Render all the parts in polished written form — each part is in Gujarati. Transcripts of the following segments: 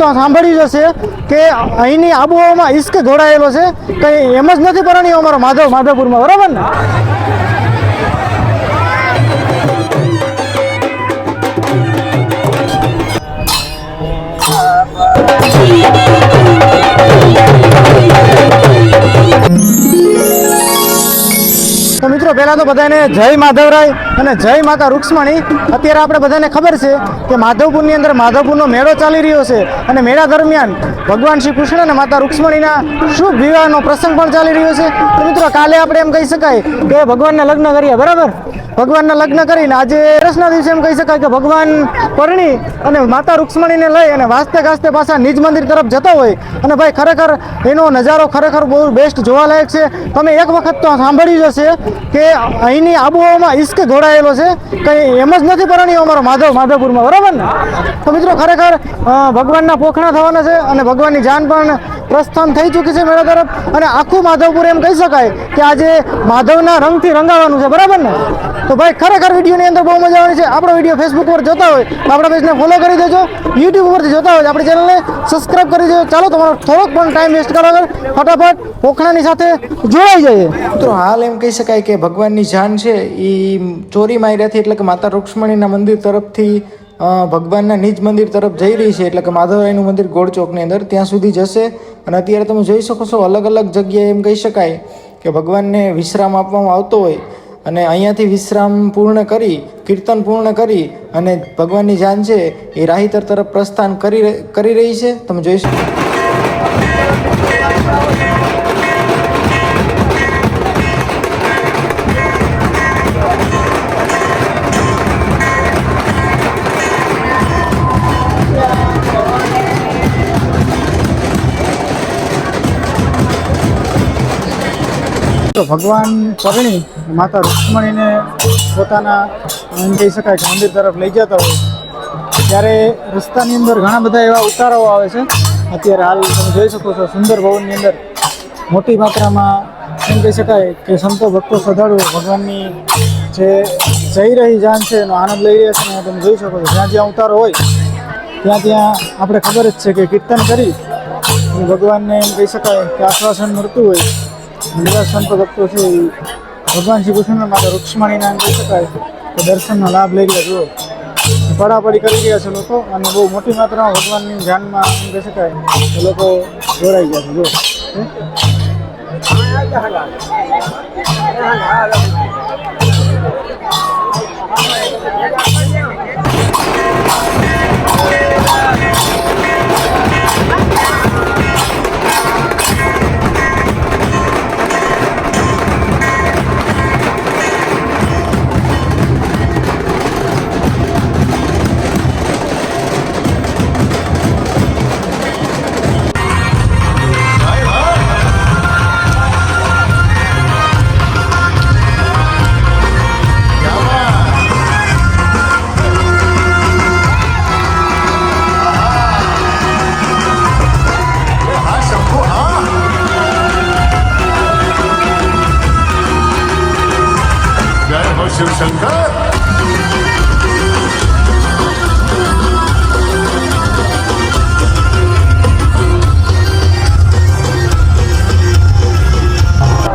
તો સાંભળ્યું જશે કે અહીંની આબોહવામાં ઇશ્ક ઘોડાયેલો છે, કંઈ એમ જ નથી પરણ્યો અમારો માધવપુરમાં, બરાબર ને? તો મિત્રો પહેલાં તો બધાને જય માધવરાય અને જય માતા રૂક્ષ્મણી. અત્યારે આપણે બધાને ખબર છે કે માધવપુરની અંદર માધવપુરનો મેળો ચાલી રહ્યો છે અને મેળા દરમિયાન ભગવાન શ્રી કૃષ્ણ અને માતા રૂક્ષ્મણીના શુભ વિવાહનો પ્રસંગ પણ ચાલી રહ્યો છે. તો મિત્રો કાલે આપણે એમ કહી શકાય કે ભગવાનના લગ્ન કર્યા, બરાબર? ભગવાનના લગ્ન કરીને આજે વર્ષના દિવસે એમ કહી શકાય કે ભગવાન પરણી અને માતા રૂક્ષ્મણીને લઈ અને વાસ્તે ગાસ્તે પાછા નિજ મંદિર તરફ જતા હોય. અને ભાઈ ખરેખર એનો નજારો ખરેખર બહુ બેસ્ટ જોવાલાયક છે. તમે એક વખત તો સાંભળ્યું જ હશે કે અહીંની આબોહવામાં ઇશ્ક ઘોડાયેલો છે, કંઈ એમ જ નથી પરણ્યો અમારો માધવપુરમાં, બરાબર ને? તો મિત્રો ખરેખર ભગવાનના પોખણા થવાના છે અને ભગવાનની જાન પણ પ્રસ્થાન થઈ ચૂકી છે મેળા તરફ. અને આખું માધવપુર એમ કહી શકાય કે આજે માધવના રંગથી રંગાવાનું છે, બરાબર ને? તો ભાઈ ખરેખર વિડીયોની અંદર બહુ મજા આવવાની છે. આપણો વિડીયો ફેસબુક પર જોતા હોય તો આપણા પેજને ફોલો કરી દેજો. યુટ્યુબ ઉપરથી જોતા હોય તો આપણી ચેનલને સબસ્ક્રાઈબ કરી દેજો. ચાલો તમારો થોડોક પણ ટાઈમ વેસ્ટ કરવા વગર ફટાફટ પોખણાની સાથે જોડાઈ જઈએ. મિત્રો હાલ એમ કહી શકાય કે ભગવાનની જાન છે એ ચોરી માર્યાથી એટલે કે માતા રૂક્ષ્મણીના મંદિર તરફથી ભગવાનના નિજ મંદિર તરફ જઈ રહી છે, એટલે કે માધવરાયનું મંદિર ગોળચોકની અંદર ત્યાં સુધી જશે. અને અત્યારે તમે જોઈ શકો છો અલગ અલગ જગ્યાએ એમ કહી શકાય કે ભગવાનને વિશ્રામ આપવામાં આવતો હોય અને અહીંયાથી વિશ્રામ પૂર્ણ કરી, કીર્તન પૂર્ણ કરી અને ભગવાનની જાન છે એ રાહીતર તરફ પ્રસ્થાન કરી રહી છે. તમે જોઈ શકો. તો ભગવાન પરણી માતા રૂક્ષ્મણીને પોતાના એમ કહી શકાય કે મંદિર તરફ લઈ જતા હોય ત્યારે રસ્તાની અંદર ઘણા બધા એવા ઉતારાઓ આવે છે. અત્યારે હાલ તમે જોઈ શકો છો સુંદર ભવનની અંદર મોટી માત્રામાં એમ કહી શકાય કે સંતો ભક્તો શ્રદ્ધાળુઓ ભગવાનની જે જઈ રહી જાન છે એનો આનંદ લઈ રહ્યા છે. અને તમે જોઈ શકો છો જ્યાં જ્યાં ઉતારો હોય ત્યાં આપણે ખબર જ છે કે કીર્તન કરી ભગવાનને એમ કહી શકાય કે આશ્વાસન મળતું હોય. બધા સંતો ભક્તો છે એ ભગવાન શ્રી કૃષ્ણ માતા રૂક્ષ્મણીના એમ કહી શકાય કે દર્શનનો લાભ લઈ રહ્યા. જુઓ પડાપડી કરી રહ્યા છે લોકો અને બહુ મોટી માત્રામાં ભગવાનની જાનમાં એમ કહી શકાય કે લોકો જોડાઈ ગયા છે. જુઓ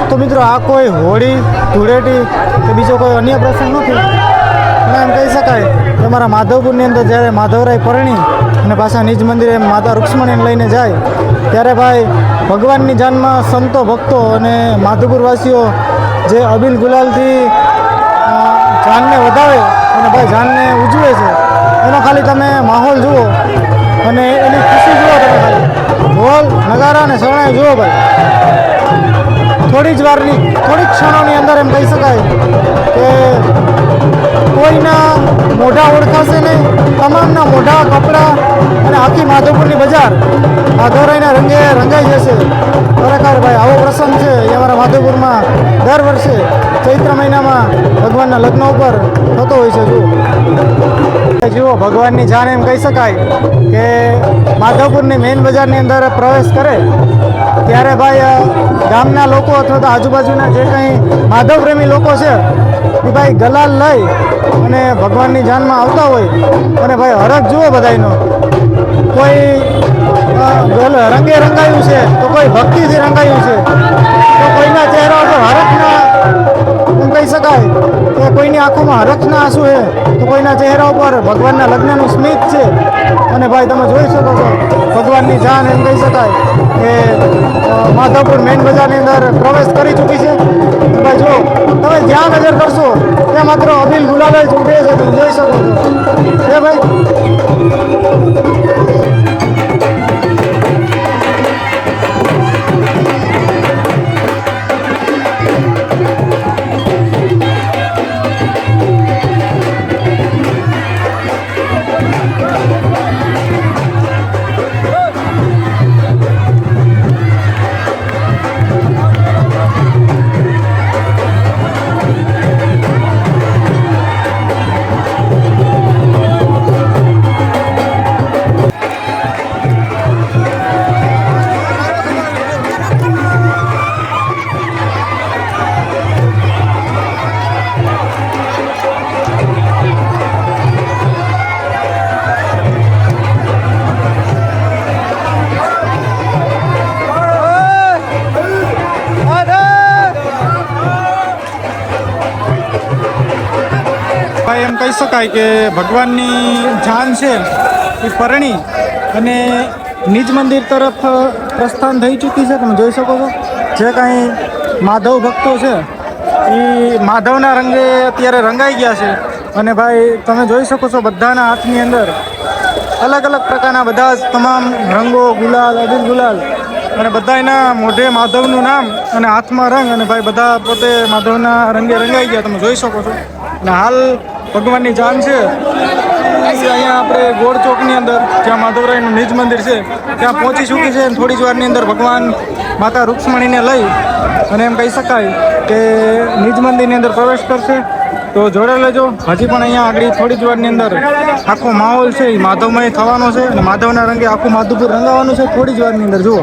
તો મિત્રો આ કોઈ હોળી ધૂળેટી કે બીજો કોઈ અન્ય પ્રસંગ નથી. અને એમ કહી શકાય કે અમારા માધવપુરની અંદર જ્યારે માધવરાય પરણી અને પાછા નિજ મંદિરે માતા રૂક્ષ્મણીને લઈને જાય ત્યારે ભાઈ ભગવાનની જાનમાં સંતો ભક્તો અને માધવપુરવાસીઓ જે અબીલ ગુલાલથી જાનને વધાવે અને ભાઈ જાનને ઉજવે છે એનો ખાલી તમે માહોલ જુઓ અને એની ખુશી જુઓ. તમે ખાલી ઢોલ નગારા અને શરણાઈ જુઓ ભાઈ. થોડી ક્ષણોની અંદર એમ કહી શકાય કે કોઈના મોઢા ઓળખાશે નહીં, તમામના મોઢા, કપડાં અને આખી માધવપુરની બજાર માધવરાયના રંગે રંગાઈ જશે. ખરેખર ભાઈ આવો પ્રસંગ છે એ અમારા માધવપુરમાં દર વર્ષે ચૈત્ર મહિનામાં ભગવાનના લગ્ન ઉપર થતો હોય છે. જુઓ ભગવાનની જાન એમ કહી શકાય કે માધવપુરની મેઇન બજારની અંદર પ્રવેશ કરે ત્યારે ભાઈ ગામના લોકો અથવા તો આજુબાજુના જે કંઈ માધવ પ્રેમી લોકો છે એ ભાઈ ગલાલ લઈ અને ભગવાનની જાનમાં આવતા હોય અને ભાઈ હરખ જુઓ બધાનો કોઈ રંગે રંગાયું છે, તો કોઈ ભક્તિથી રંગાયું છે, તો કોઈના ચહેરા પર હરખના એમ કહી શકાય કે કોઈની આંખોમાં હરખના આંસુ છે, તો કોઈના ચહેરા ઉપર ભગવાનના લગ્નનું સ્મિત છે. અને ભાઈ તમે જોઈ શકો છો ભગવાનની જાન એમ કહી શકાય કે માધવપુર મેઇન બજારની અંદર પ્રવેશ કરી ચૂકી છે. ભાઈ જો તમે જ્યાં નજર કરશો ત્યાં માત્ર અબીલ ગુલાલ જ ઉડે છે, તમે જોઈ શકો છો એ ભાઈ. ભાઈ એમ કહી શકાય કે ભગવાનની જાન છે એ પરણી અને નિજ મંદિર તરફ પ્રસ્થાન થઈ ચૂકી છે. તમે જોઈ શકો છો જે કાંઈ માધવ ભક્તો છે એ માધવના રંગે અત્યારે રંગાઈ ગયા છે. અને ભાઈ તમે જોઈ શકો છો બધાના હાથની અંદર અલગ અલગ પ્રકારના બધા જ તમામ રંગો, ગુલાલ, અબીલ ગુલાલ, અને બધા એના મોઢે માધવનું નામ અને હાથમાં રંગ, અને ભાઈ બધા પોતે માધવના રંગે રંગાઈ ગયા તમે જોઈ શકો છો. અને હાલ ભગવાનની જાન છે અહીંયા આપણે ગોળ ચોકની અંદર જ્યાં માધવરાયનું નિજ મંદિર છે ત્યાં પહોંચી ચૂકી છે. થોડી જ વારની અંદર ભગવાન માતા રૂક્ષ્મણીને લઈ અને એમ કહી શકાય કે નિજ મંદિરની અંદર પ્રવેશ કરશે. તો જોડે લેજો, હજી પણ અહીંયા આગળ થોડી જ વારની અંદર આખો માહોલ છે એ માધવમય થવાનો છે અને માધવના રંગે આખું માધવપુર રંગાવાનું છે થોડી જ વારની અંદર. જુઓ.